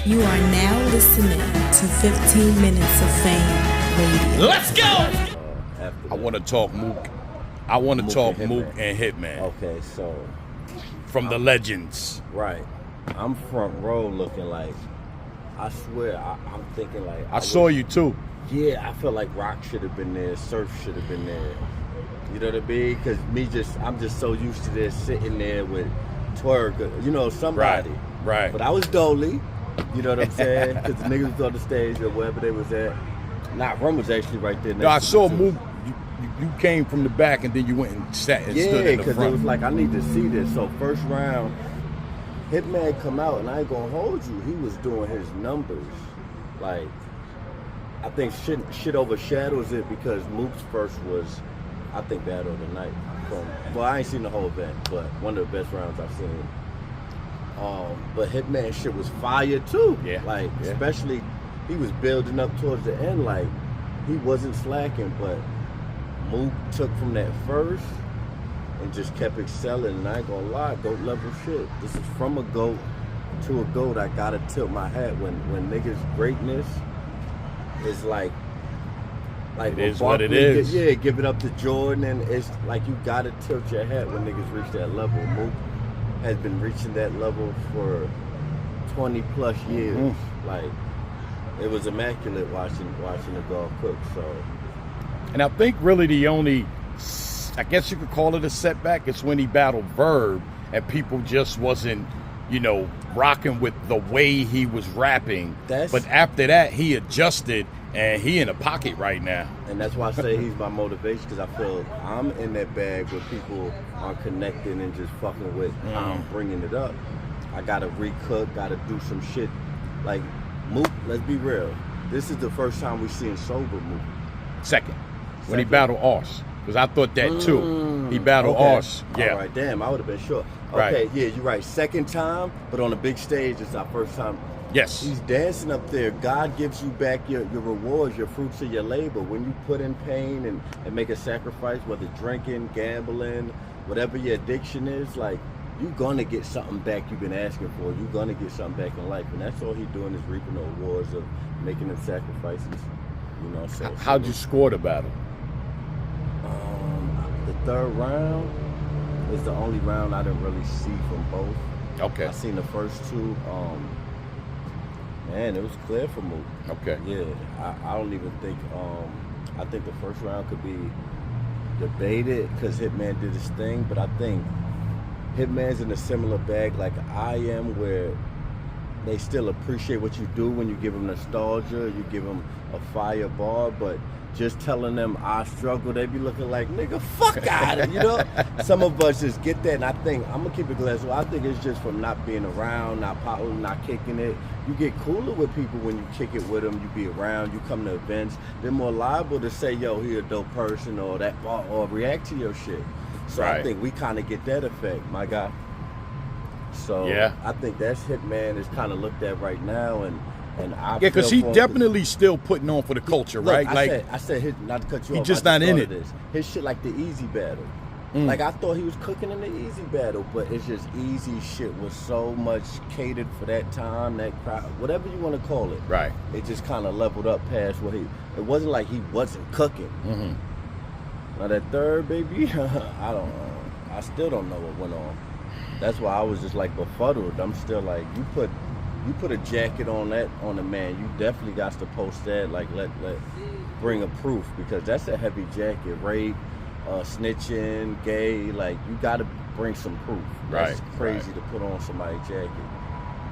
You are now listening to 15 Minutes of Fame Radio. Let's go! I want to talk Mook. I want to talk Mook and Hitman. Okay, so from the legends. Right. I'm front row looking like, I swear, I'm thinking like. I saw you too. Yeah, I feel like Rock should have been there, Surf should have been there. You know what I mean? Because I'm just so used to this sitting there with Twerk, you know, somebody. Right. But I was Dolly, you know what I'm saying? Because the niggas was on the stage or wherever they was at. Nah, Rum was actually right there. No, I saw Mook. You came from the back and then you went and sat and stood in the front. Yeah, because it was like, I need to see this. So first round, Hitman come out, and I ain't gonna hold you. He was doing his numbers. Like, I think shit overshadows it because Mook's first was, I think, Battle of the Night. Well, I ain't seen the whole event, but one of the best rounds I've seen. But Hitman shit was fire too. Yeah. Like, especially, he was building up towards the end. Like, he wasn't slacking, but Mook took from that first and just kept excelling. And I ain't gonna lie, GOAT level shit. This is from a GOAT to a GOAT. I gotta tilt my hat when niggas' greatness is like it is what it is. Yeah, give it up to Jordan, and it's like you gotta tilt your hat when niggas reach that level. Mook has been reaching that level for 20 plus years. Mm-hmm. Like, it was immaculate watching the golf cook. So, and I think really the only, I guess you could call it a setback, is when he battled Verb and people just wasn't, rocking with the way he was rapping. But after that, he adjusted, and he in a pocket right now. And that's why I say he's my motivation, because I feel I'm in that bag where people are connecting and just fucking with how I'm bringing it up. I gotta recook, gotta do some shit. Like, Mook, let's be real. This is the first time we've seen sober Mook. Second. When he battled Oz. Because I thought that too. He battled Oz. Yeah. All right, damn, I would have been sure. Okay, right. Yeah, you're right. Second time, but on a big stage, it's our first time. Yes. He's dancing up there. God gives you back your rewards, your fruits of your labor. When you put in pain and make a sacrifice, whether drinking, gambling, whatever your addiction is, like, you're going to get something back you've been asking for. You're going to get something back in life. And that's all he's doing, is reaping the rewards of making them sacrifices. So how'd you score the battle? The third round is the only round I didn't really see from both. Okay. I seen the first two. Man, it was clear for Mook. Okay. Yeah, I don't even think. I think the first round could be debated because Hitman did his thing, but I think Hitman's in a similar bag like I am, where they still appreciate what you do when you give them nostalgia, you give them a fire bar, but just telling them I struggle, they be looking like, nigga, fuck out of it, Some of us just get that, and I think, I'm gonna keep it glass. I think it's just from not being around, not popping, not kicking it. You get cooler with people when you kick it with them, you be around, you come to events. They're more liable to say, yo, he a dope person, or that, or react to your shit. So right. I think we kind of get that effect, my guy. So yeah. I think that's Hitman is kind of looked at right now, and I because he definitely still putting on for the culture, look, right? I said not to cut you off. He's just not in it. His shit like the Easy battle. Like, I thought he was cooking in the Easy battle, but it's just Easy shit was so much catered for that time, that crowd, whatever you want to call it. Right. It just kind of leveled up past what it wasn't like he wasn't cooking. Now that third, baby, I don't know. I still don't know what went on. That's why I was just like befuddled. I'm still like, you put a jacket on the man, you definitely got to post that, like let bring a proof, because that's a heavy jacket. Rape, snitching, gay, like, you got to bring some proof. That's crazy to put on somebody's jacket.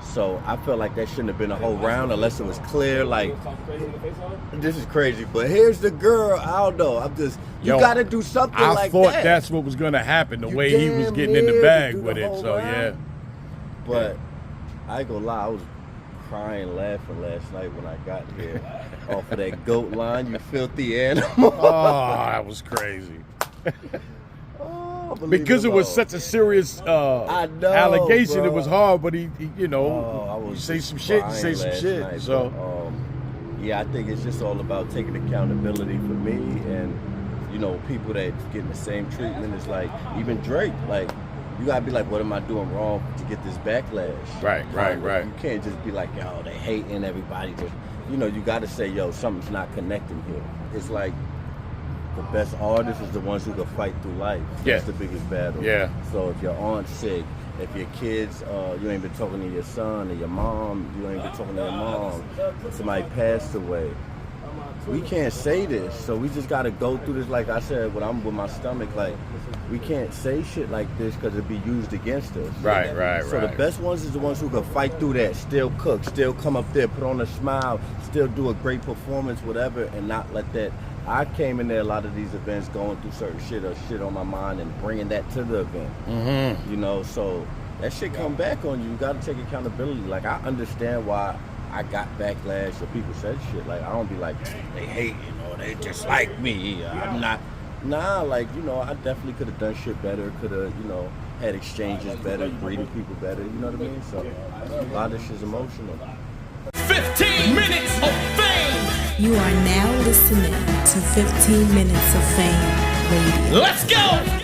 So I felt like that shouldn't have been a whole round unless it was clear, like, this is crazy, but here's the girl. I don't know. I'm just, you got to do something like that. I thought that's what was going to happen, the way he was getting in the bag with it. So, yeah. But I ain't gonna lie, I was crying, laughing last night when I got here off of that GOAT line, you filthy animal. Oh, that was crazy. Because it was such a serious allegation, bro. It was hard, but he you say some shit, you say some shit. Night, so, but, yeah, I think it's just all about taking accountability for me, and people that getting the same treatment is like, even Drake, like, you gotta be like, what am I doing wrong to get this backlash? Right. You can't just be like, yo, they hating everybody. Just, you know, you gotta say, yo, something's not connecting here. It's like the best artists is the ones who can fight through life. That's the biggest battle. Yeah. So if your aunt's sick, if your kids, you ain't been talking to your son or your mom, you ain't been talking to your mom, somebody passed away. We can't say this, so we just gotta go through this. Like I said, when I'm with my stomach, like we can't say shit like this because it'd be used against us. Right. So the best ones is the ones who can fight through that, still cook, still come up there, put on a smile, still do a great performance, whatever, and not let that. I came in there a lot of these events going through certain shit or shit on my mind and bringing that to the event. Mm-hmm. You know, so that shit come back on you. You got to take accountability. Like, I understand why I got backlash or people said shit. Like, I don't be like, they hate, you know, they just like me. I'm not. Nah, like, you know, I definitely could have done shit better. Could have, you know, had exchanges better, greeted people better. You know what I mean? So a lot of shit's emotional. 15 minutes of fame. You are now listening to 15 Minutes of Fame Radio. Let's go.